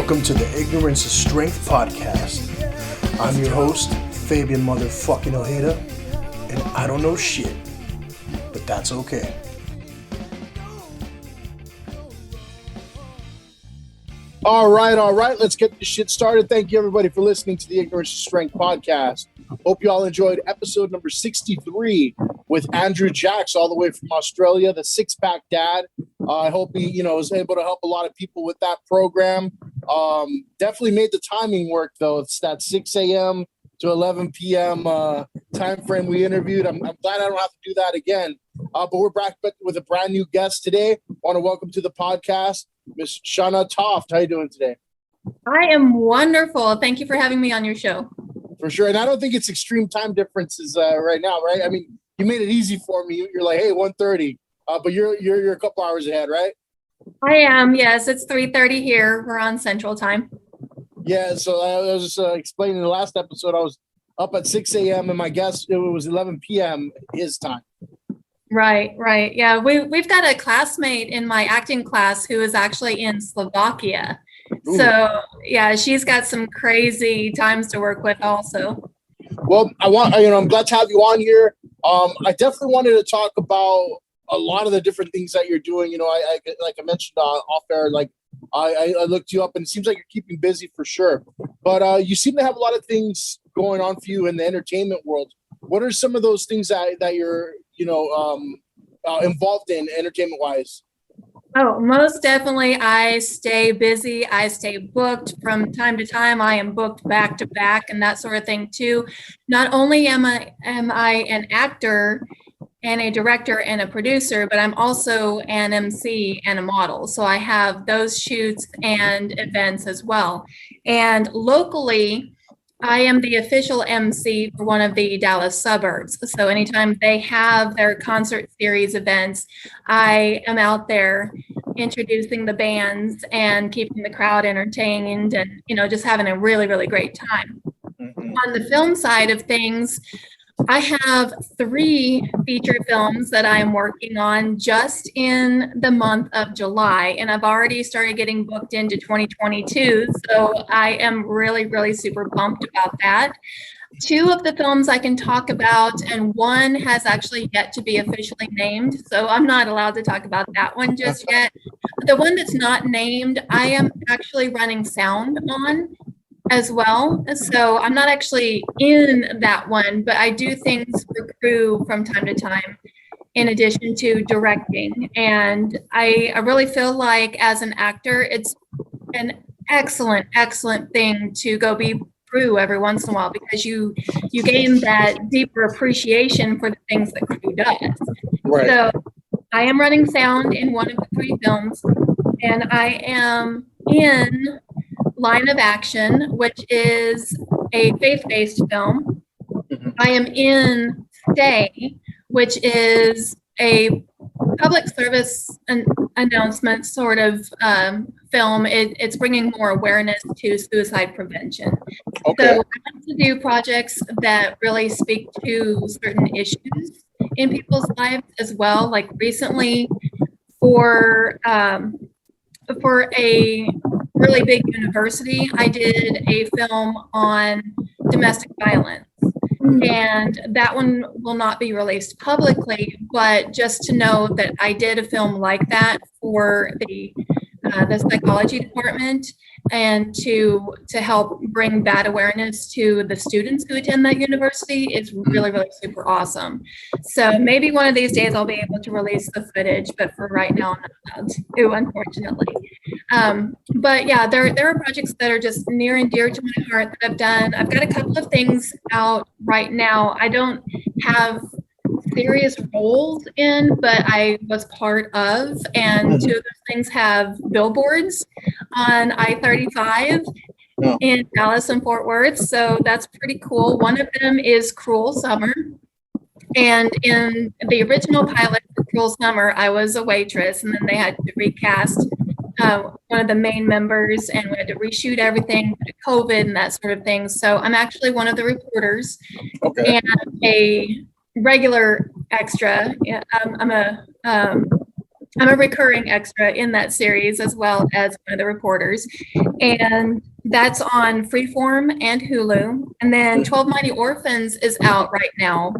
Welcome to the Ignorance is Strength podcast. I'm your host, Fabian motherfucking Ojeda, and I don't know shit, but that's okay. All right. Let's get this shit started. Thank you, everybody, for listening to the Ignorance is Strength podcast. Hope you all enjoyed episode number 63 with Andrew Jacks, all the way from Australia, the six-pack dad. I hope he, was able to help a lot of people with that program. Definitely made the timing work, though. It's that 6 a.m. to 11 p.m. Time frame we interviewed. I'm glad I don't have to do that again. But we're back with a brand new guest today. I want to welcome to the podcast Miss Shanna Toft. How you doing today? I am wonderful. Thank you for having me on your show. For sure. And I don't think it's extreme time differences right now, right? I mean, you made it easy for me. You're like, hey, 1:30. But you're a couple hours ahead, right? I am. Yes, it's 3:30 here. We're on Central Time. Yeah. So I was just explaining in the last episode, I was up at 6 a.m. and my guess it was 11 p.m. his time. Right. Yeah, we've got a classmate in my acting class who is actually in Slovakia. Ooh. So yeah, she's got some crazy times to work with also. Well, I'm glad to have you on here. I definitely wanted to talk about a lot of the different things that you're doing. I like I mentioned off air, like I looked you up and it seems like you're keeping busy for sure. But you seem to have a lot of things going on for you in the entertainment world. What are some of those things that you're involved in entertainment wise? Oh, most definitely. I stay busy. I stay booked from time to time. I am booked back to back and that sort of thing too. Not only am I an actor and a director and a producer, but I'm also an MC and a model. So I have those shoots and events as well. And locally, I am the official MC for one of the Dallas suburbs. So anytime they have their concert series events, I am out there introducing the bands and keeping the crowd entertained and, just having a really, really great time. Mm-hmm. On the film side of things, I have 3 feature films that I'm working on just in the month of July, and I've already started getting booked into 2022. So I am really, really super pumped about that. 2 of the films I can talk about, and one has actually yet to be officially named. So I'm not allowed to talk about that one just yet. The one that's not named, I am actually running sound on as well. So I'm not actually in that one, but I do things for crew from time to time in addition to directing. And I really feel like as an actor, it's an excellent thing to go be crew every once in a while because you gain that deeper appreciation for the things that crew does. Right. So I am running sound in one of the 3 films, and I am in Line of Action, which is a faith-based film. Mm-hmm. I am in Stay, which is a public service announcement sort of film. It's bringing more awareness to suicide prevention. Okay. So I want to do projects that really speak to certain issues in people's lives as well. Like recently for a really big university, I did a film on domestic violence. And that one will not be released publicly, but just to know that I did a film like that for the psychology department and to help bring that awareness to the students who attend that university is really, really super awesome. So maybe one of these days I'll be able to release the footage, but for right now, I'm not allowed to, unfortunately. But yeah, there are projects that are just near and dear to my heart that I've done. I've got a couple of things out right now. I don't have serious roles in, but I was part of, and 2 of those things have billboards on I-35 in Dallas and Fort Worth. So that's pretty cool. One of them is Cruel Summer. And in the original pilot for Cruel Summer, I was a waitress, and then they had to recast one of the main members, and we had to reshoot everything due to COVID and that sort of thing. So I'm actually one of the reporters and a regular extra. I'm a I'm a recurring extra in that series as well as one of the reporters. And that's on Freeform and Hulu. And then 12 Mighty Orphans is out right now.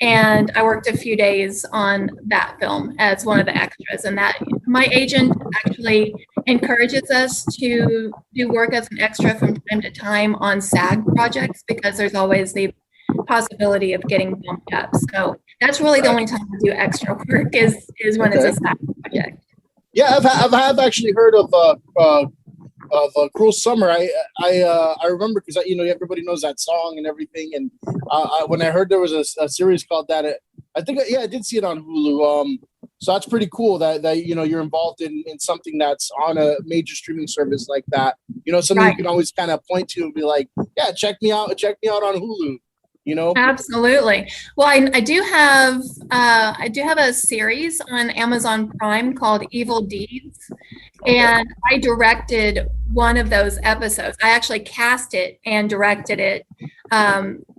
And I worked a few days on that film as one of the extras. And that my agent actually encourages us to do work as an extra from time to time on SAG projects because there's always the possibility of getting bumped up. So that's really the only time I do extra work is when it's a SAG project. Yeah, I've actually heard of Cruel Summer. I remember because everybody knows that song and everything. And when I heard there was a series called that, I think I did see it on Hulu. So that's pretty cool that you're involved in something that's on a major streaming service like that. Something Right. You can always kind of point to and be like, yeah, check me out on Hulu. Absolutely. Well, I do have a series on Amazon Prime called Evil Deeds, and I directed one of those episodes. I actually cast it and directed it.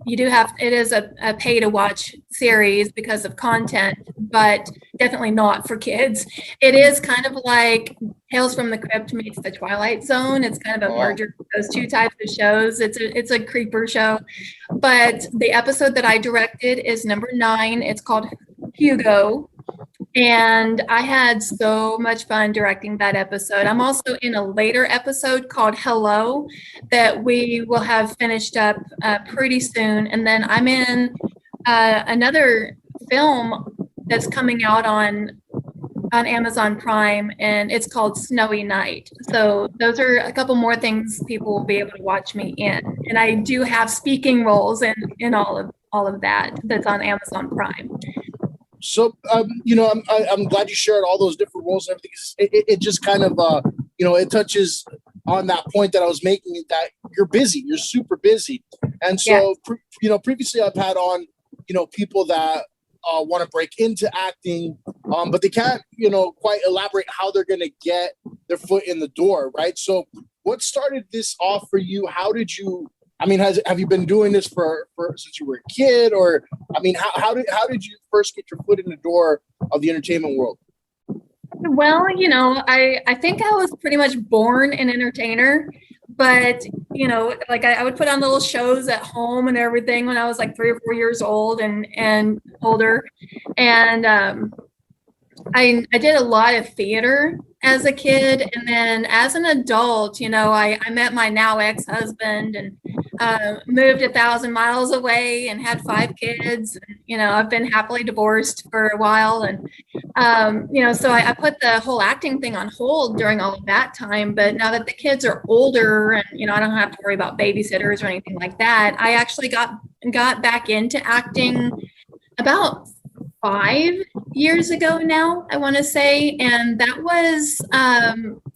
It is a pay to watch series because of content, but definitely not for kids. It is kind of like Tales from the Crypt meets The Twilight Zone. It's kind of a merger of those two types of shows. It's a creeper show. But the episode that I directed is number 9. It's called Hugo. And I had so much fun directing that episode. I'm also in a later episode called Hello that we will have finished up pretty soon. And then I'm in another film that's coming out on Amazon Prime, and it's called Snowy Night. So those are a couple more things people will be able to watch me in. And I do have speaking roles in all of that's on Amazon Prime. So, I'm glad you shared all those different roles and everything. It just kind of, it touches on that point that I was making, that you're busy, you're super busy. And so, previously I've had on, people that want to break into acting, but they can't, quite elaborate how they're going to get their foot in the door, right? So what started this off for you? How did you, have you been doing this for since you were a kid, or how did you first get your foot in the door of the entertainment world? Well, I think I was pretty much born an entertainer, but like I would put on little shows at home and everything when I was like 3 or 4 years old and older, and I did a lot of theater as a kid, and then as an adult, I met my now ex-husband and moved 1,000 miles away and had 5 kids. And, I've been happily divorced for a while, and so I put the whole acting thing on hold during all of that time. But now that the kids are older, and I don't have to worry about babysitters or anything like that, I actually got back into acting about 5 years ago now, I want to say. And that was,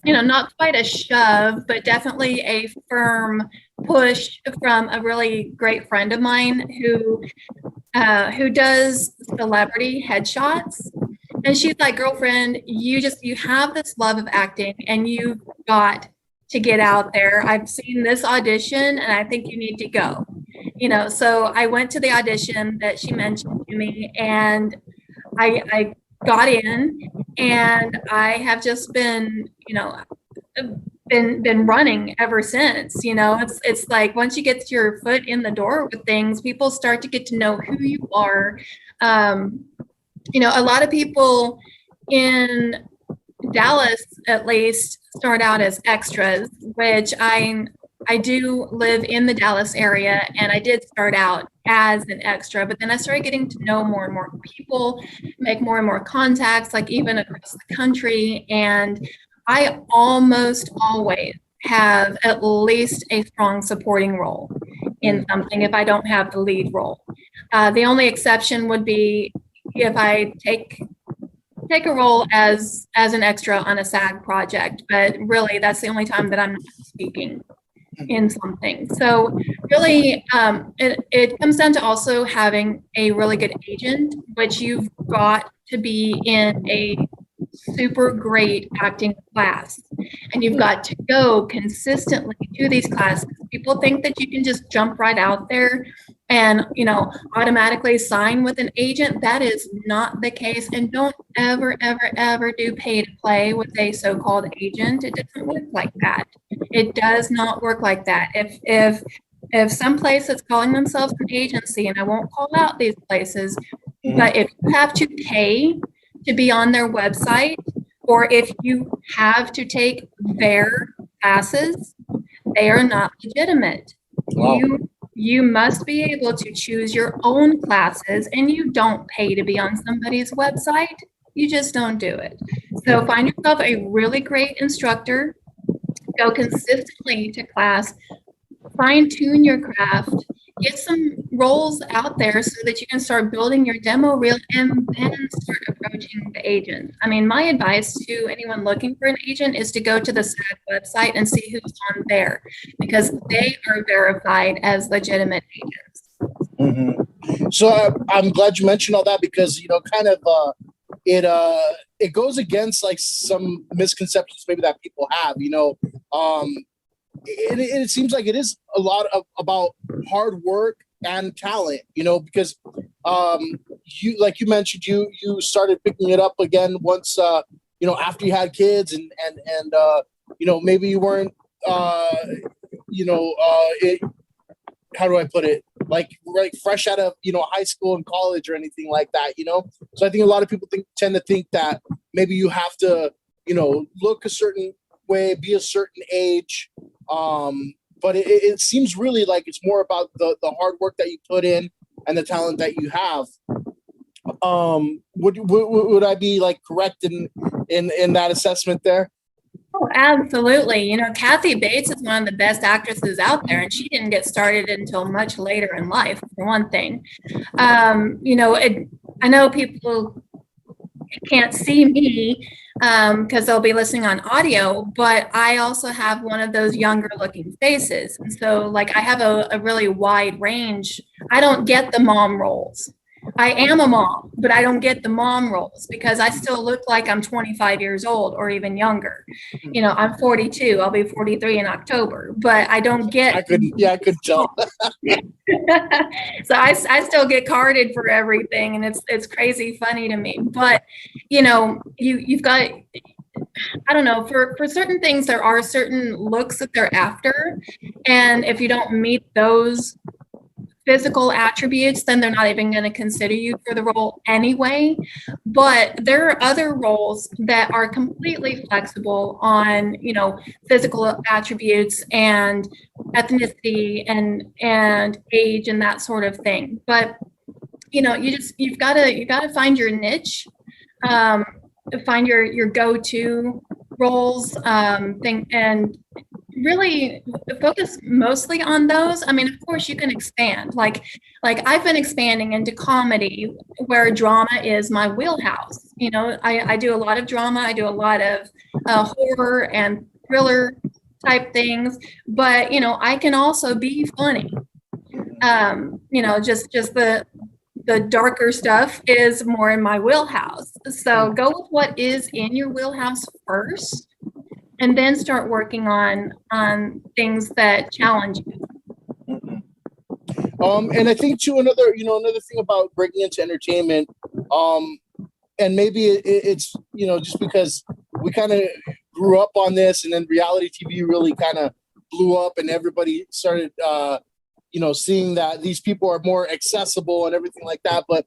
not quite a shove, but definitely a firm push from a really great friend of mine who does celebrity headshots. And she's like, girlfriend, you have this love of acting and you've got to get out there. I've seen this audition and I think you need to go. So I went to the audition that she mentioned to me, and I got in, and I have just been running ever since. It's like once you get your foot in the door with things, people start to get to know who you are. A lot of people in Dallas, at least, start out as extras, which I do live in the Dallas area, and I did start out as an extra, but then I started getting to know more and more people, make more and more contacts, like even across the country. And I almost always have at least a strong supporting role in something if I don't have the lead role. The only exception would be if I take a role as an extra on a SAG project, but really that's the only time that I'm not speaking in something. So really, it comes down to also having a really good agent, which you've got to be in a super great acting class. and you've got to go consistently to these classes. People think that you can just jump right out there and, automatically sign with an agent. That is not the case. And don't ever, ever, ever do pay to play with a so-called agent. It doesn't work like that. It does not work like that. If some place that's calling themselves an agency, and I won't call out these places, but if you have to pay to be on their website, or if you have to take their classes, they are not legitimate. Wow. You must be able to choose your own classes, and you don't pay to be on somebody's website. You just don't do it. So find yourself a really great instructor, go consistently to class, fine-tune your craft, get some roles out there so that you can start building your demo reel and then start approaching the agent. I mean, my advice to anyone looking for an agent is to go to the SAG website and see who's on there, because they are verified as legitimate agents. So I'm glad you mentioned all that, because it goes against like some misconceptions maybe that people have. It seems like it is a lot about hard work and talent, because you mentioned, you started picking it up again once after you had kids, and maybe you weren't how do I put it, like fresh out of high school and college or anything like that. So I think a lot of people tend to think that maybe you have to look a certain way, be a certain age. But it seems really like it's more about the hard work that you put in and the talent that you have. Would I be like correct in that assessment there? Oh, absolutely. Kathy Bates is one of the best actresses out there, and she didn't get started until much later in life, for one thing. I know people can't see me because they'll be listening on audio, but I also have one of those younger looking faces. And so like I have a really wide range. I don't get the mom roles. I am a mom, but I don't get the mom roles because I still look like I'm 25 years old or even younger. I'm 42. I'll be 43 in October, but I don't get. I could tell. So I still get carded for everything, and it's crazy funny to me. But you've got, I don't know, for certain things there are certain looks that they're after, and if you don't meet those physical attributes, then they're not even going to consider you for the role anyway. But there are other roles that are completely flexible on, physical attributes and ethnicity and age and that sort of thing. But you've got to find your niche, find your go-to roles, and really focus mostly on those. I mean, of course you can expand, like I've been expanding into comedy where drama is my wheelhouse. I do a lot of drama. I do a lot of horror and thriller type things, but I can also be funny. Just the darker stuff is more in my wheelhouse. So go with what is in your wheelhouse first, and then start working on things that challenge you. And I think too, another thing about breaking into entertainment, and maybe it's just because we kind of grew up on this, and then reality TV really kind of blew up, and everybody started seeing that these people are more accessible and everything like that. But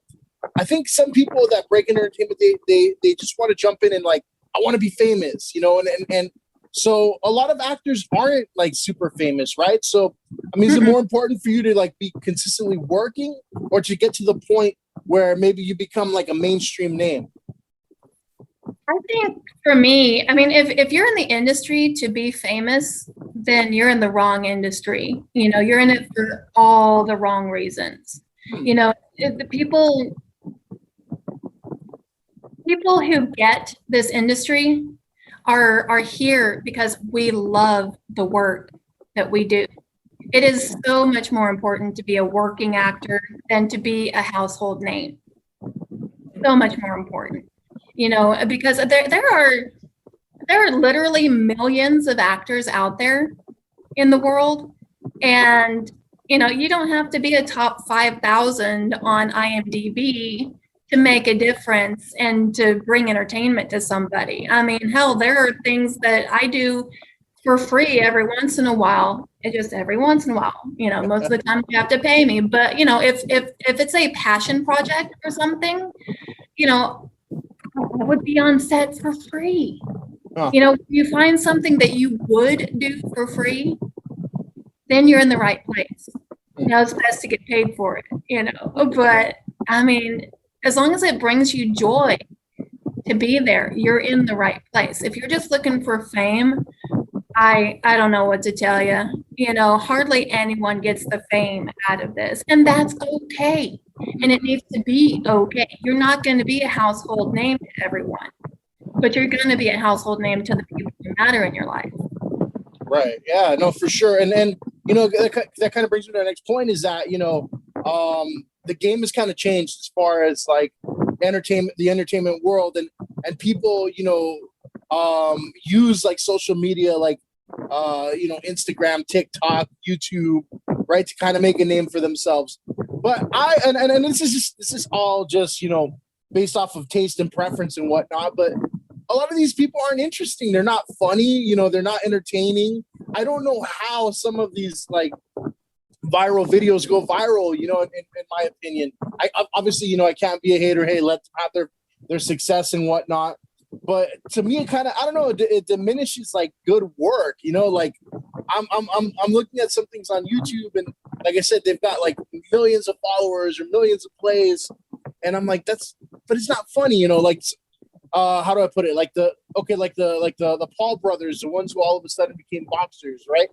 I think some people that break into entertainment, they just want to jump in and like, I want to be famous, and so a lot of actors aren't like super famous, right? So, I mean, is it more important for you to like be consistently working, or to get to the point where maybe you become like a mainstream name? I think for me, I mean, if you're in the industry to be famous, then you're in the wrong industry. You're in it for all the wrong reasons. The people who get this industry are here because we love the work that we do. It is so much more important to be a working actor than to be a household name. So much more important, because there there are literally millions of actors out there in the world. And, you don't have to be a top 5,000 on IMDb to make a difference and to bring entertainment to somebody. I mean, hell, there are things that I do for free every once in a while. It's just every once in a while. Most of the time you have to pay me. But if it's a passion project or something, I would be on set for free. Huh. You find something that you would do for free, then you're in the right place. It's best to get paid for it, but I mean, as long as it brings you joy to be there, you're in the right place. If you're just looking for fame, I don't know what to tell you. Hardly anyone gets the fame out of this, and that's okay. And it needs to be okay. You're not going to be a household name to everyone, but you're going to be a household name to the people who matter in your life. Right. Yeah, no, for sure. And that kind of brings me to the next point is that, the game has kind of changed as far as like the entertainment world and people, use like social media, like, Instagram, TikTok, YouTube, right, to kind of make a name for themselves. But and this is all just, based off of taste and preference and whatnot. But a lot of these people aren't interesting. They're not funny. They're not entertaining. I don't know how some of these like viral videos go viral, in my opinion. I obviously, I can't be a hater. Hey, let them have their success and whatnot. But to me, it kind of, I don't know, it diminishes like good work, like I'm looking at some things on YouTube and like I said, they've got like millions of followers or millions of plays. And I'm like, but it's not funny, like, how do I put it? Like the Paul brothers, the ones who all of a sudden became boxers, right?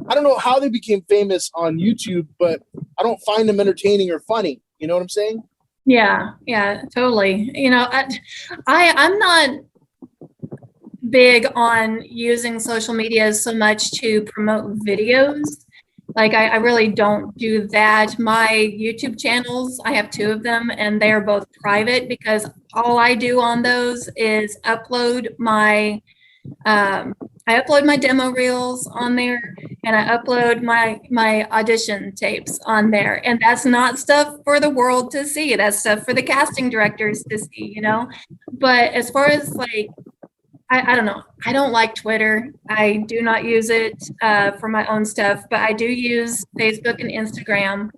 I don't know how they became famous on YouTube, but I don't find them entertaining or funny. You know what I'm saying? Yeah, totally. I'm not big on using social media so much to promote videos. Like I really don't do that. My YouTube channels, I have 2 of them, and they are both private because all I do on those is upload my demo reels on there, and I upload my audition tapes on there. And that's not stuff for the world to see. That's stuff for the casting directors to see, But as far as like, I don't know. I don't like Twitter. I do not use it for my own stuff, but I do use Facebook and Instagram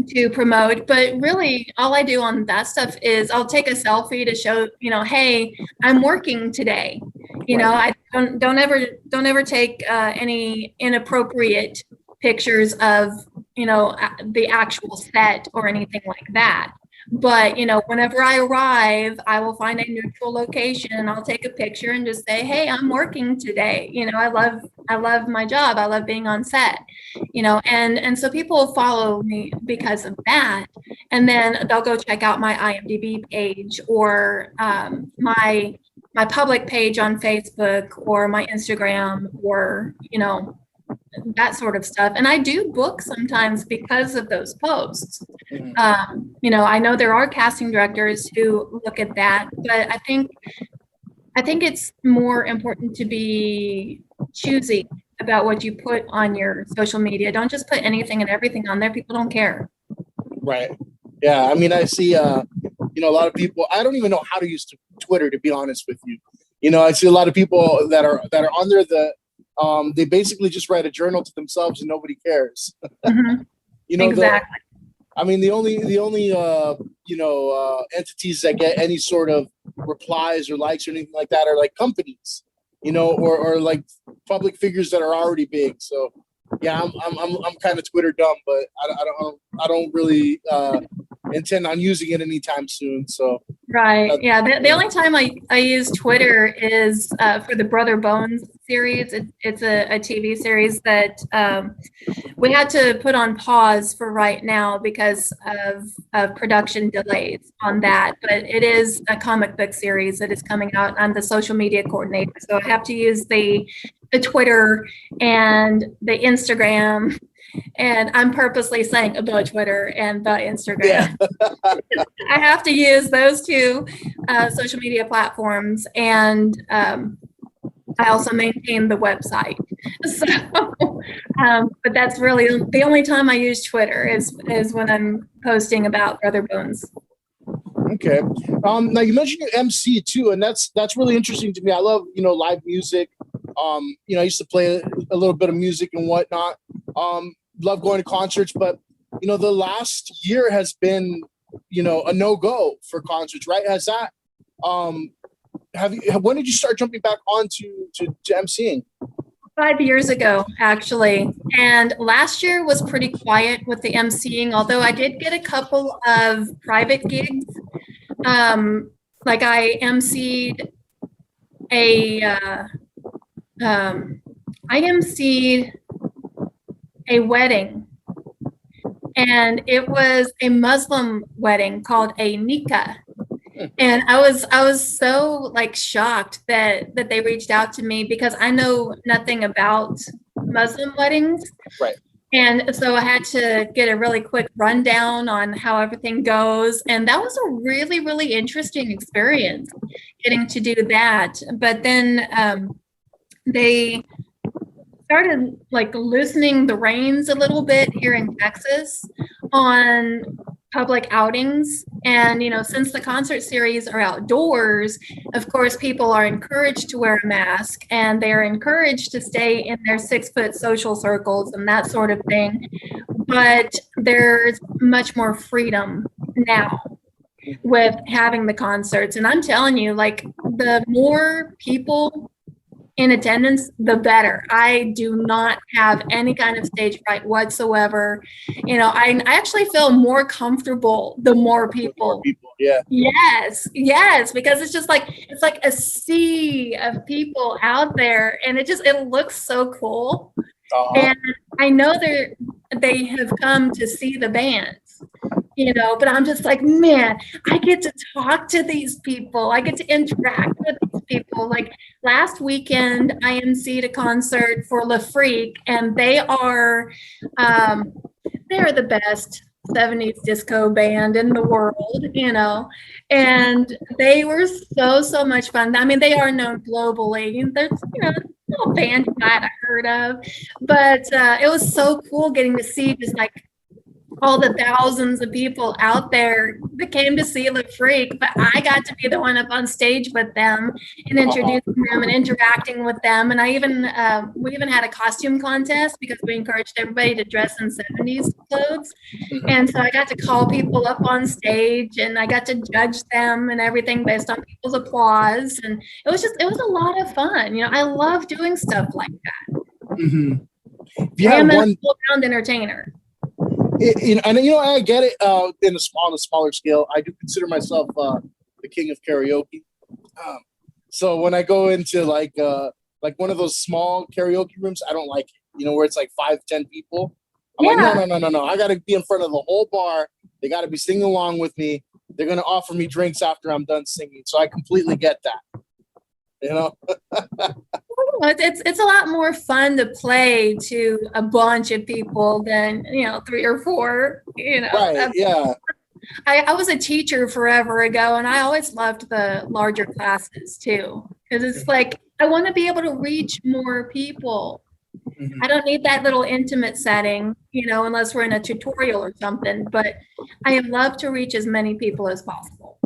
to promote. But really, all I do on that stuff is I'll take a selfie to show, hey, I'm working today. I don't ever take any inappropriate pictures of, the actual set or anything like that. But, whenever I arrive, I will find a neutral location and I'll take a picture and just say, hey, I'm working today. I love my job. I love being on set, and so people follow me because of that. And then they'll go check out my IMDb page or my public page on Facebook or my Instagram or, that sort of stuff. And I do book sometimes because of those posts. I know there are casting directors who look at that, but I think it's more important to be choosy about what you put on your social media. Don't just put anything and everything on there. People don't care. Right. Yeah. I mean, I see, a lot of people, I don't even know how to use Twitter, to be honest with you. I see a lot of people that are on there they basically just write a journal to themselves and nobody cares. Mm-hmm. Exactly. I mean, the only entities that get any sort of replies or likes or anything like that are like companies, or like public figures that are already big. So yeah, I'm kind of Twitter dumb, but I don't really intend on using it anytime soon. So right, yeah. The only time I use Twitter is for the Brother Bones series. It's a TV series that we had to put on pause for right now because of production delays on that. But it is a comic book series that is coming out. I'm the social media coordinator, so I have to use the the Twitter and the Instagram. And I'm purposely saying the Twitter and the Instagram. Yeah. I have to use those two social media platforms, and I also maintain the website. So, but that's really the only time I use Twitter is when I'm posting about Brother Bones. Okay. Now you mentioned you MC too, and that's really interesting to me. I love live music. I used to play a little bit of music and whatnot. Love going to concerts, but the last year has been a no-go for concerts, right? Has that when did you start jumping back on to MCing? 5 years ago, actually. And last year was pretty quiet with the MCing, although I did get a couple of private gigs. Like I MC'd a wedding, and it was a Muslim wedding called a nikah. And I was so like shocked that they reached out to me, because I know nothing about Muslim weddings. Right. And so I had to get a really quick rundown on how everything goes. And that was a really, really interesting experience, getting to do that. But then they started like loosening the reins a little bit here in Texas on public outings. And since the concert series are outdoors, of course people are encouraged to wear a mask, and they're encouraged to stay in their 6-foot social circles and that sort of thing. But there's much more freedom now with having the concerts. And I'm telling you, like, the more people in attendance, the better. I do not have any kind of stage fright whatsoever. I actually feel more comfortable the more people. Yeah. Yes, because it's like a sea of people out there, and it looks so cool. Uh-huh. And I know they have come to see the bands. But I'm just like, man, I get to talk to these people. I get to interact with these people. Like last weekend, I emceed a concert for Le Freak, and they're the best 70s disco band in the world, and they were so much fun. I mean, they are known globally. There's, a little band you might have heard of, but it was so cool getting to see just like all the thousands of people out there that came to see Le Freak, but I got to be the one up on stage with them and introducing them and interacting with them. And I even we even had a costume contest, because we encouraged everybody to dress in 70s clothes. And so I got to call people up on stage, and I got to judge them and everything based on people's applause. And it was a lot of fun. I love doing stuff like that. Mm-hmm. I am an all-round entertainer. I get it. On a smaller scale, I do consider myself the king of karaoke. So when I go into like one of those small karaoke rooms, I don't like it. Where it's like 5-10 people. I'm like, no. I got to be in front of the whole bar. They got to be singing along with me. They're gonna offer me drinks after I'm done singing. So I completely get that. It's a lot more fun to play to a bunch of people than 3 or 4. Right? Yeah. I was a teacher forever ago, and I always loved the larger classes too, because it's like I want to be able to reach more people. Mm-hmm. I don't need that little intimate setting, unless we're in a tutorial or something. But I love to reach as many people as possible.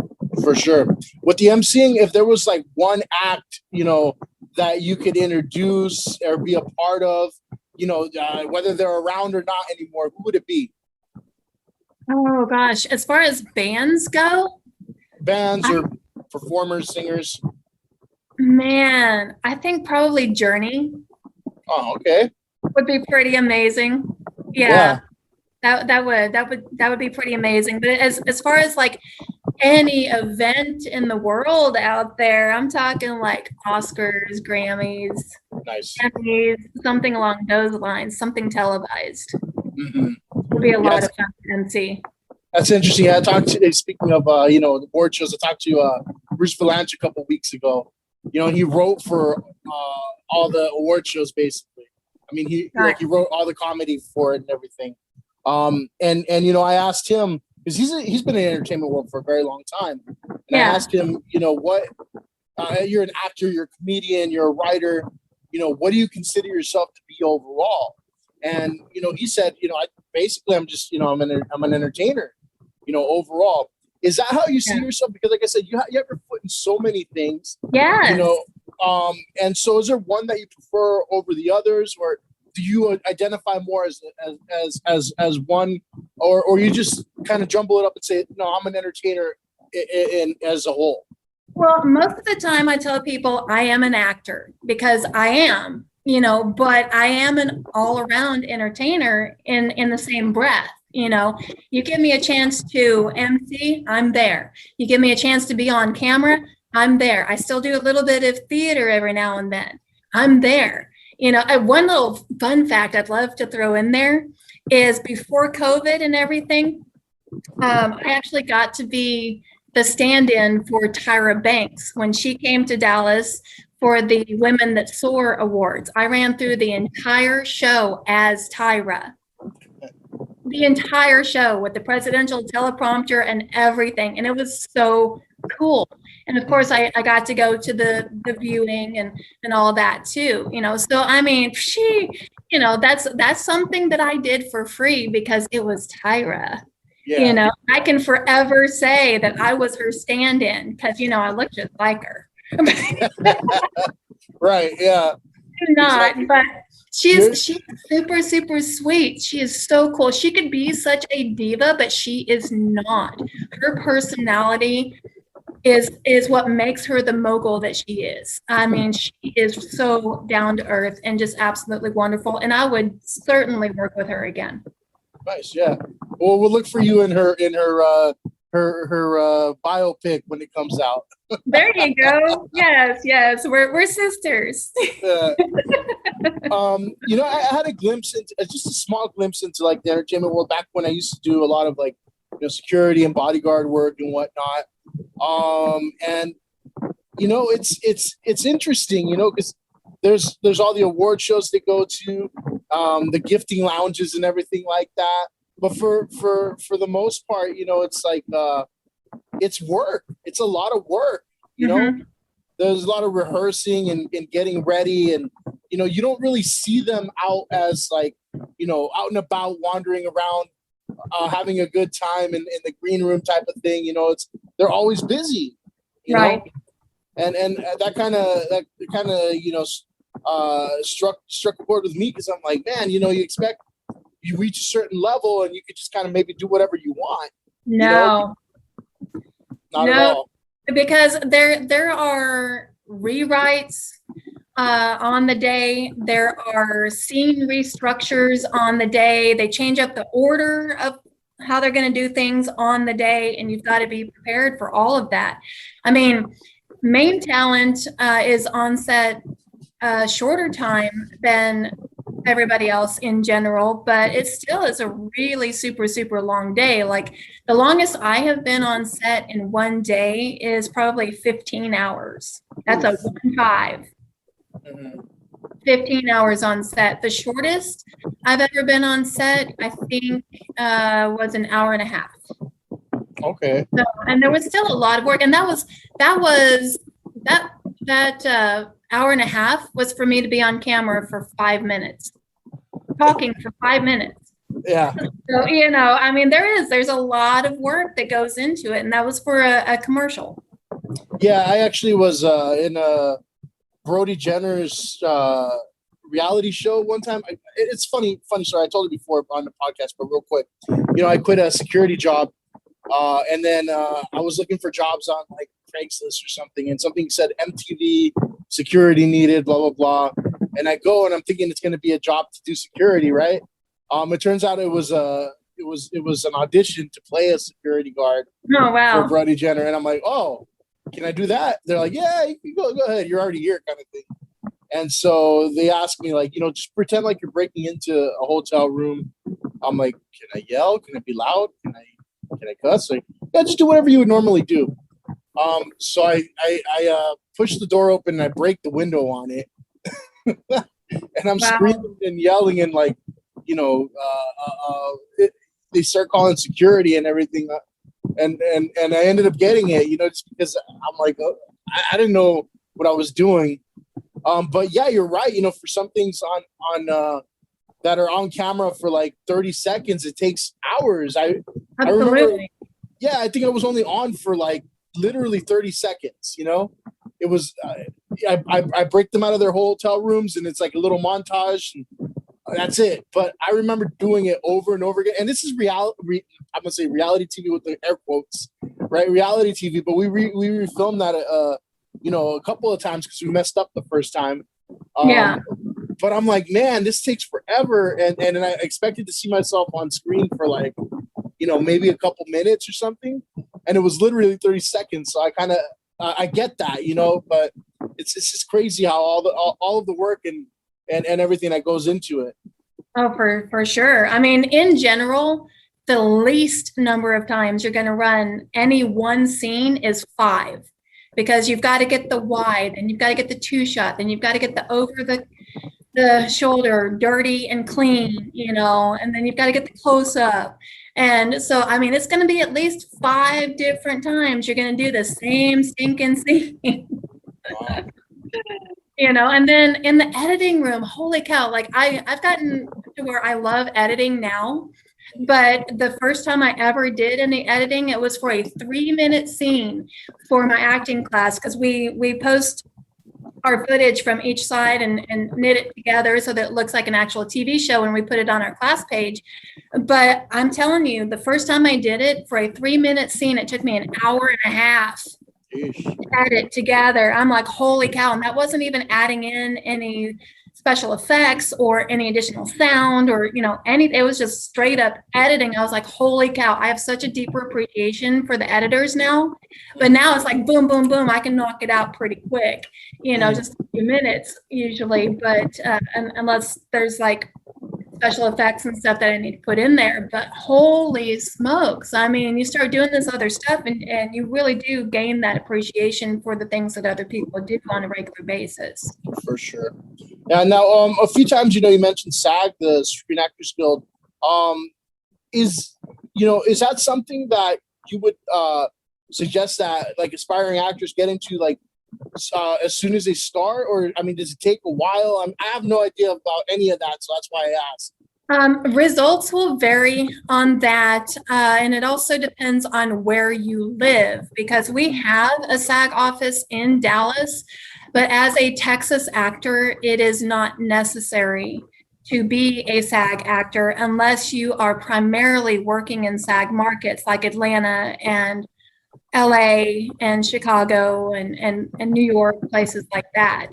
For sure. With the MCing, if there was like one act, that you could introduce or be a part of, whether they're around or not anymore, who would it be? Oh gosh, as far as bands go, or performers, singers. Man, I think probably Journey. Oh, okay. Would be pretty amazing. Yeah. That would be pretty amazing. But as far as like any event in the world out there, I'm talking like Oscars, Grammys, nice, Emmys, something along those lines, something televised. Mm-hmm. Would be a lot of fun to MC. That's interesting. I talked to, speaking of the board shows, I talked to Bruce Valanche a couple of weeks ago, he wrote for all the award shows basically. I mean, he wrote all the comedy for it and everything. And I asked him because he's been in the entertainment world for a very long time, and I asked him, what you're an actor, you're a comedian, you're a writer, what do you consider yourself to be overall? And he said, I'm just, I'm an entertainer, overall. Is that how you see yourself? Because like I said, you have your foot in so many things. Yes. And so is there one that you prefer over the others, or do you identify more as one, or you just kind of jumble it up and say, no, I'm an entertainer in as a whole? Well, most of the time I tell people I am an actor because I am, but I am an all around entertainer in the same breath. You give me a chance to MC, I'm there. You give me a chance to be on camera, I'm there. I still do a little bit of theater every now and then. I'm there. One little fun fact I'd love to throw in there is before COVID and everything, I actually got to be the stand-in for Tyra Banks when she came to Dallas for the Women That Soar Awards. I ran through the entire show as Tyra. The entire show with the presidential teleprompter and everything. And it was so cool. And of course, I got to go to the viewing and all that too, So, I mean, that's something that I did for free because it was Tyra. Yeah. I can forever say that I was her stand-in because, I look just like her. Right. Yeah. Not, exactly. But she's super, super sweet. She is so cool. She could be such a diva, but she is not. Her personality is what makes her the mogul that she is. I mean, she is so down to earth and just absolutely wonderful. And I would certainly work with her again. Nice, yeah. Well, we'll look for you in her biopic when it comes out. There you go. Yes, we're sisters. I had a glimpse into just a small glimpse into like the entertainment world back when I used to do a lot of like security and bodyguard work and whatnot. And it's interesting, because there's all the award shows they go to, the gifting lounges and everything like that. But for the most part, it's like it's work. It's a lot of work. There's a lot of rehearsing and getting ready, and you don't really see them out as like out and about wandering around, having a good time in the green room type of thing. They're always busy, right? And that kind of struck a chord with me because I'm like, man, you expect you reach a certain level and you could just kind of maybe do whatever you want. No, not at all. Because there are rewrites on the day. There are scene restructures on the day. They change up the order of how they're going to do things on the day, and you've got to be prepared for all of that. I mean, main talent is on set shorter time than everybody else in general, but it still is a really super, super long day. Like the longest I have been on set in one day is probably 15 hours. That's a 1-5. 15 hours on set. The shortest I've ever been on set, I think, was an hour and a half. Okay. So, and there was still a lot of work, and that hour and a half was for me to be on camera for 5 minutes, talking for 5 minutes. Yeah. So, I mean, there's a lot of work that goes into it, and that was for a commercial. Yeah, I actually was in Brody Jenner's reality show one time. It's funny story. I told you before on the podcast, but real quick, I quit a security job, and then I was looking for jobs on like Craigslist or something, and something said MTV security needed, blah blah blah. And I go and I'm thinking it's going to be a job to do security, right? It turns out it was an audition to play a security guard. Oh wow! For Brody Jenner, and I'm like, oh, can I do that? They're like, yeah, you can go ahead. You're already here, kind of thing. And so they asked me, like, just pretend like you're breaking into a hotel room. I'm like, can I yell? Can I be loud? Can I cuss? Like, yeah, just do whatever you would normally do. So I push the door open and I break the window on it. And I'm Wow. screaming and yelling and like, they start calling security and everything. And I ended up getting it, just because I'm like, I didn't know what I was doing. But yeah, you're right. For some things on that are on camera for like 30 seconds, it takes hours. I remember, yeah, I think I was only on for like literally 30 seconds. It was, I break them out of their hotel rooms and it's like a little montage and that's it. But I remember doing it over and over again. And this is I'm gonna say reality TV with the air quotes, right? Reality TV. But we refilmed that, a couple of times because we messed up the first time. Yeah. But I'm like, man, this takes forever, and I expected to see myself on screen for like, maybe a couple minutes or something, and it was literally 30 seconds. So I kind of I get that, but it's just crazy how all of the work and everything that goes into it. Oh, for sure. I mean, in general, the least number of times you're going to run any one scene is 5, because you've got to get the wide, and you've got to get the 2-shot, then you've got to get the over the shoulder dirty and clean, and then you've got to get the close up. And so, I mean, it's going to be at least 5 different times you're going to do the same stinking scene. And then in the editing room, holy cow, like I've gotten to where I love editing now, but the first time I ever did any editing, it was for a 3-minute scene for my acting class, because we post our footage from each side and knit it together so that it looks like an actual TV show, and we put it on our class page. But I'm telling you, the first time I did it for a 3-minute scene, it took me an hour and a half to edit together. I'm like, holy cow. And that wasn't even adding in any special effects or any additional sound or, it was just straight up editing. I was like, holy cow, I have such a deeper appreciation for the editors now. But now it's like, boom, boom, boom, I can knock it out pretty quick, just a few minutes usually. But unless there's like special effects and stuff that I need to put in there. But holy smokes, I mean, you start doing this other stuff and you really do gain that appreciation for the things that other people do on a regular basis. For sure. Yeah. Now, a few times, you mentioned SAG, the Screen Actors Guild. Is that something that you would suggest that like aspiring actors get into like as soon as they start, or I mean, does it take a while? I have no idea about any of that, so that's why I asked. Results will vary on that, and it also depends on where you live, because we have a SAG office in Dallas, but as a Texas actor, it is not necessary to be a SAG actor unless you are primarily working in SAG markets like Atlanta and LA and Chicago and New York, places like that.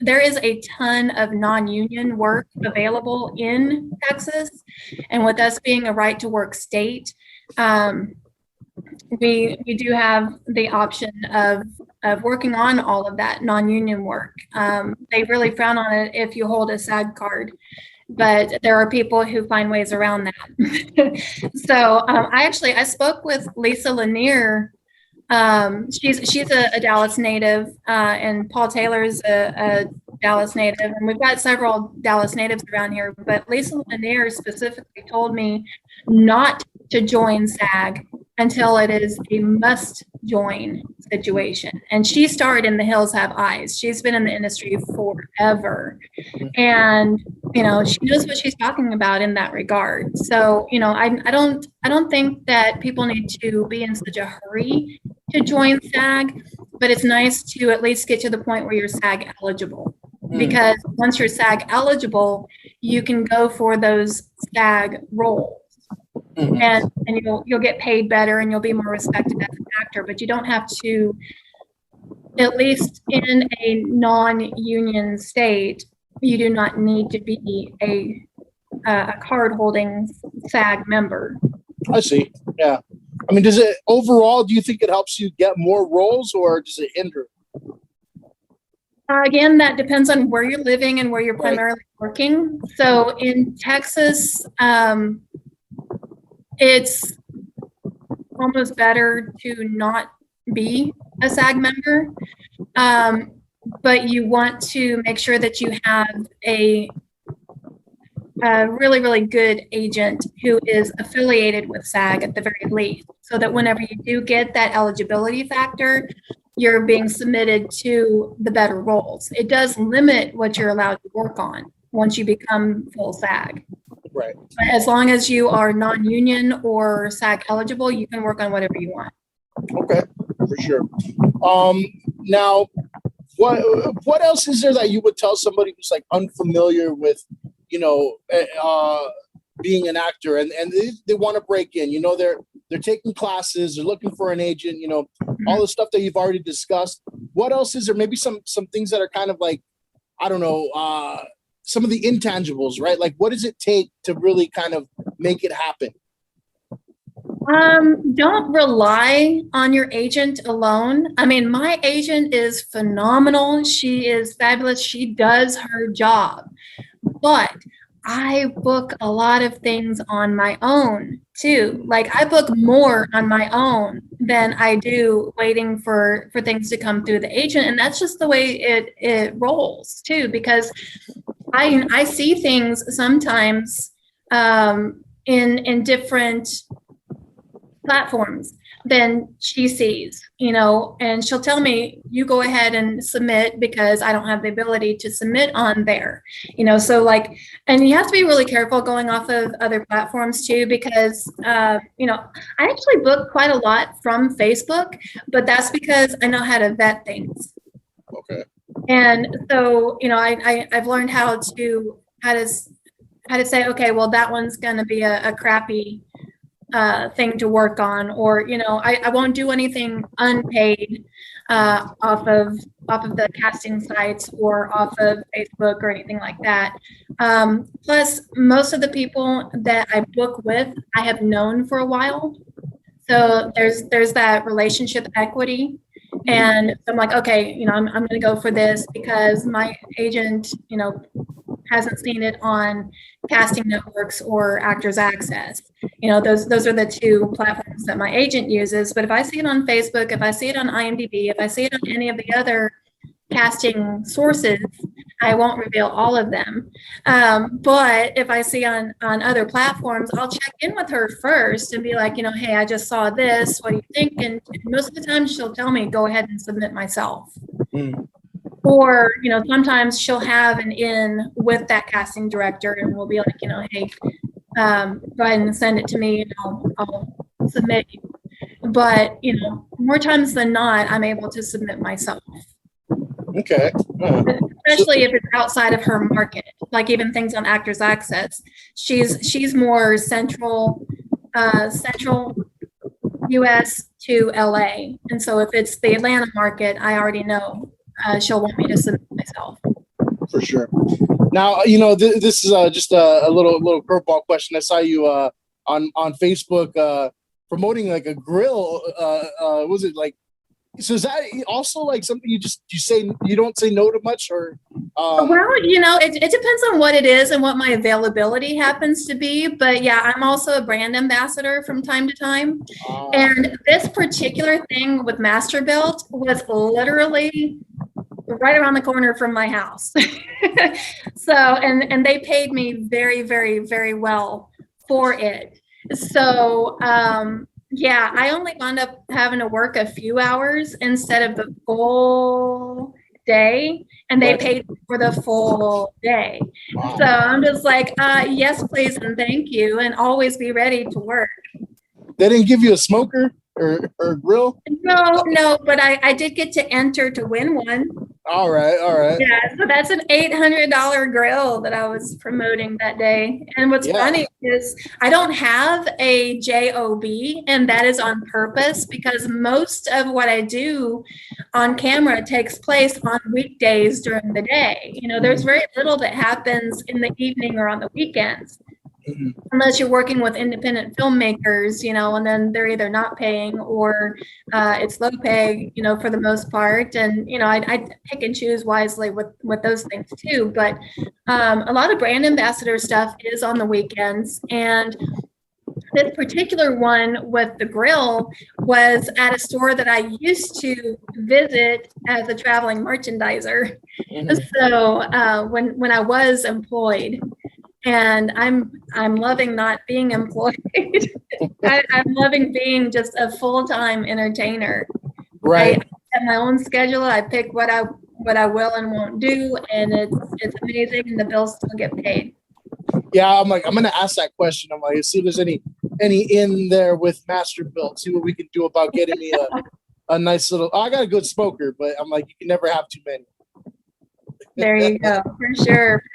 There is a ton of non-union work available in Texas. And with us being a right to work state, we do have the option of working on all of that non-union work. They really frown on it if you hold a SAG card, but there are people who find ways around that. So I spoke with Lisa Lanier. She's a Dallas native, and Paul Taylor's a Dallas native, and we've got several Dallas natives around here, but Lisa Lanier specifically told me not to join SAG until it is a must join situation. And she starred in The Hills Have Eyes. She's been in the industry forever. And, she knows what she's talking about in that regard. So, I don't think that people need to be in such a hurry to join SAG, but it's nice to at least get to the point where you're SAG eligible. Because once you're SAG eligible, you can go for those SAG roles. And you'll get paid better and you'll be more respected as an actor, but you don't have to, at least in a non-union state, you do not need to be a card-holding SAG member. I see. Yeah. I mean, do you think it helps you get more roles, or does it hinder? Again, that depends on where you're living and where you're primarily working. So in Texas, it's almost better to not be a SAG member. But you want to make sure that you have a really, really good agent who is affiliated with SAG at the very least, so that whenever you do get that eligibility factor, you're being submitted to the better roles. It does limit what you're allowed to work on once you become full SAG. Right. But as long as you are non-union or SAG eligible, you can work on whatever you want. Okay, for sure. Now, what else is there that you would tell somebody who's like unfamiliar with, being an actor and they want to break in? They're taking classes, they're looking for an agent, all the stuff that you've already discussed. What else is there? Maybe some things that are kind of like, I don't know, some of the intangibles, right? Like, what does it take to really kind of make it happen? Don't rely on your agent alone. I mean, my agent is phenomenal. She is fabulous. She does her job. But I book a lot of things on my own too. Like, I book more on my own than I do waiting for things to come through the agent. And that's just the way it rolls too, because I see things sometimes in different platforms than she sees, and she'll tell me, you go ahead and submit because I don't have the ability to submit on there, so like, and you have to be really careful going off of other platforms too, because, I actually book quite a lot from Facebook, but that's because I know how to vet things. Okay. And so, I've learned how to say, okay, well, that one's going to be a crappy thing to work on, or I won't do anything unpaid off of the casting sites or off of Facebook or anything like that. Plus, most of the people that I book with, I have known for a while, so there's that relationship equity. And I'm like, okay, I'm going to go for this because my agent, hasn't seen it on casting networks or Actors Access. Those are the two platforms that my agent uses. But if I see it on Facebook, if I see it on IMDb, if I see it on any of the other casting sources, I won't reveal all of them. But if I see on other platforms, I'll check in with her first and be like, hey, I just saw this. What do you think? And most of the time she'll tell me, go ahead and submit myself. Or, sometimes she'll have an in with that casting director and we'll be like, hey, go ahead and send it to me and I'll submit you. But, more times than not, I'm able to submit myself. Okay. Especially if it's outside of her market, like even things on Actors Access. She's more central US to LA. And so if it's the Atlanta market, I already know she'll want me to submit myself. For sure. Now, this is just a little curveball question. I saw you on Facebook promoting like a grill. Was it like? So is that also like something you say you don't say no to much, or? Well, it depends on what it is and what my availability happens to be. But yeah, I'm also a brand ambassador from time to time. And this particular thing with Masterbuilt was literally right around the corner from my house. So, and they paid me very, very, very well for it. So, yeah, I only wound up having to work a few hours instead of the full day, and they paid for the full day. So I'm just like, yes, please, and thank you, and always be ready to work. They didn't give you a smoker or grill? No, but I did get to enter to win one. All right. Yeah, so that's an $800 grill that I was promoting that day. And what's funny is I don't have a JOB, and that is on purpose because most of what I do on camera takes place on weekdays during the day. There's very little that happens in the evening or on the weekends. Unless you're working with independent filmmakers, and then they're either not paying or it's low pay, for the most part. And, I pick and choose wisely with those things too. But a lot of brand ambassador stuff is on the weekends. And this particular one with the grill was at a store that I used to visit as a traveling merchandiser. So when I was employed, and I'm loving not being employed. I'm loving being just a full-time entertainer. Right. I have my own schedule. I pick what I will and won't do, and it's amazing, and the bills still get paid. Yeah, I'm gonna ask that question. I'm like, see if there's any in there with Master Built. See what we can do about getting me a nice little. I got a good smoker, but I'm like, you can never have too many. There you go. For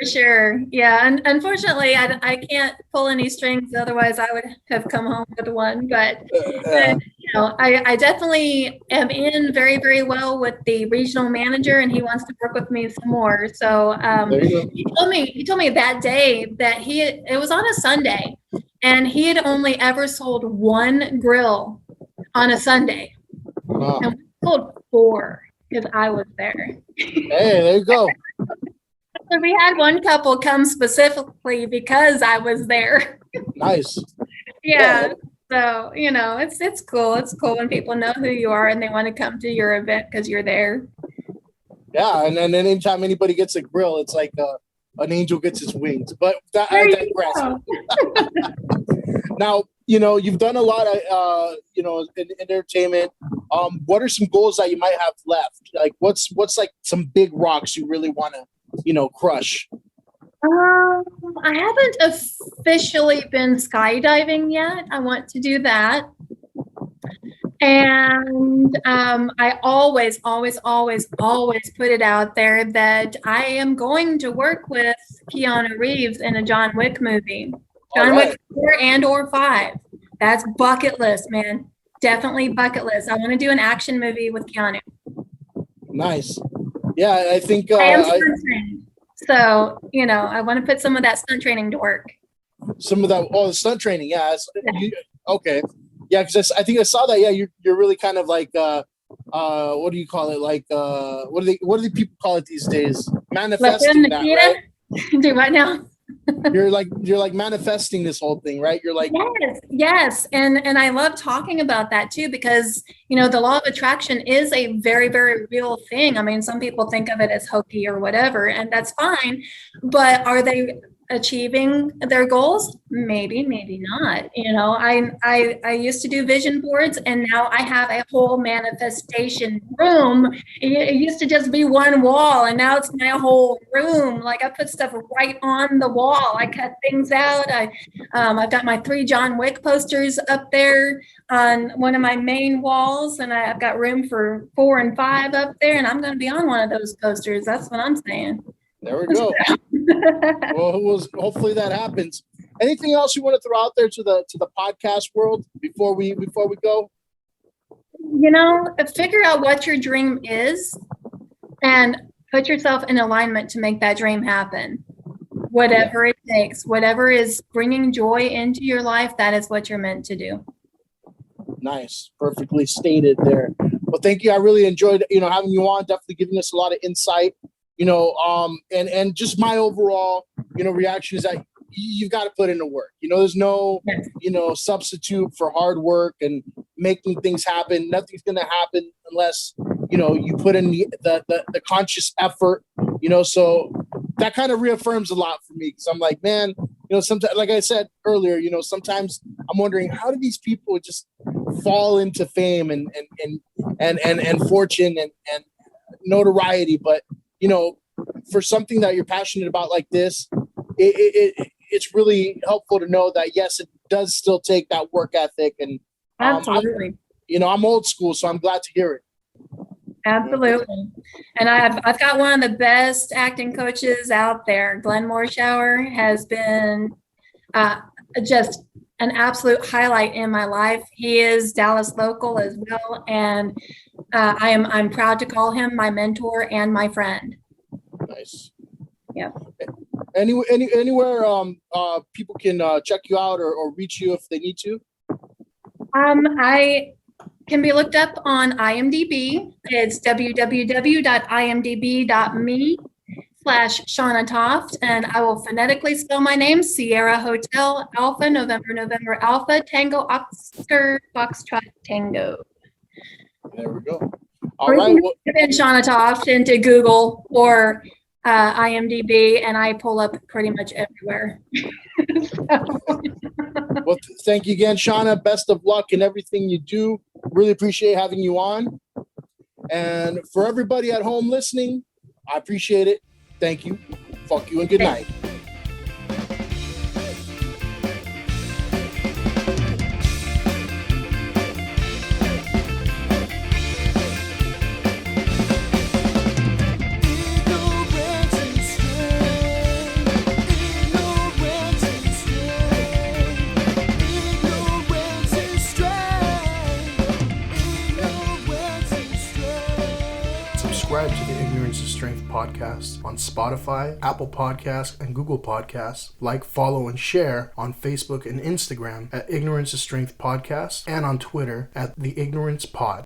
sure. Yeah. And unfortunately, I can't pull any strings. Otherwise, I would have come home with one. But I definitely am in very, very well with the regional manager, and he wants to work with me some more. So he told me that day that it was on a Sunday, and he had only ever sold one grill on a Sunday, and we sold 4 because I was there. Hey, there you go. So we had one couple come specifically because I was there. Nice. Yeah. So, it's cool. It's cool when people know who you are and they want to come to your event because you're there. Yeah. And then anytime anybody gets a grill, it's like an angel gets his wings. But I digress. Now, you've done a lot of, in entertainment. What are some goals that you might have left? Like what's like some big rocks you really want to, crush? I haven't officially been skydiving yet. I want to do that. And I always put it out there that I am going to work with Keanu Reeves in a John Wick movie. John Wick 4 and or 5. That's bucket list, man. Definitely bucket list. I want to do an action movie with Keanu. Nice. Yeah, I think I am stunt trained. So, I want to put some of that stunt training to work. Some of that, the stunt training, yeah. Okay. Yeah, because I think I saw that. Yeah, you're really kind of like what do you call it? Like what do the people call it these days? Manifesting that, right? Do what now? You're like manifesting this whole thing, right? You're like yes, and I love talking about that too, because the law of attraction is a very, very real thing. I mean, some people think of it as hokey or whatever, and that's fine, but are they achieving their goals? Maybe not. I used to do vision boards, and now I have a whole manifestation room. It used to just be one wall, and now it's my whole room. Like I put stuff right on the wall. I cut things out. I've got my 3 John Wick posters up there on one of my main walls, and I've got room for 4 and 5 up there, and I'm going to be on one of those posters. That's what I'm saying. There we go. Well, hopefully that happens. Anything else you want to throw out there to the podcast world before we go? Figure out what your dream is and put yourself in alignment to make that dream happen. Whatever it takes, whatever is bringing joy into your life, that is what you're meant to do. Nice. Perfectly stated there. Well, thank you. I really enjoyed, having you on, definitely giving us a lot of insight. And just my overall, reaction is that you've got to put in the work. There's no, substitute for hard work and making things happen. Nothing's going to happen unless, you put in the conscious effort, so that kind of reaffirms a lot for me. Cause I'm like, man, sometimes, like I said earlier, sometimes I'm wondering how do these people just fall into fame and fortune and notoriety, but for something that you're passionate about like this, it's really helpful to know that, yes, it does still take that work ethic. And absolutely, I'm old school, so I'm glad to hear it. Absolutely. And I've got one of the best acting coaches out there. Glenn Morshower has been just an absolute highlight in my life. He is Dallas local as well, and I'm proud to call him my mentor and my friend. Nice. Yeah. Anywhere people can check you out or reach you if they need to? I can be looked up on IMDb. It's www.imdb.me Shanna Toft, and I will phonetically spell my name: Sierra Hotel Alpha November Alpha Tango Oscar Foxtrot Tango. There we go. All Or right. you can type in Shanna Toft into Google or IMDb, and I pull up pretty much everywhere. Well, thank you again, Shanna. Best of luck in everything you do. Really appreciate having you on. And for everybody at home listening, I appreciate it. Thank you. Fuck you and good night. Subscribe to the Ignorance is Strength podcast on Spotify, Apple Podcasts, and Google Podcasts. Like, follow, and share on Facebook and Instagram at Ignorance is Strength Podcast and on Twitter at The Ignorance Pod.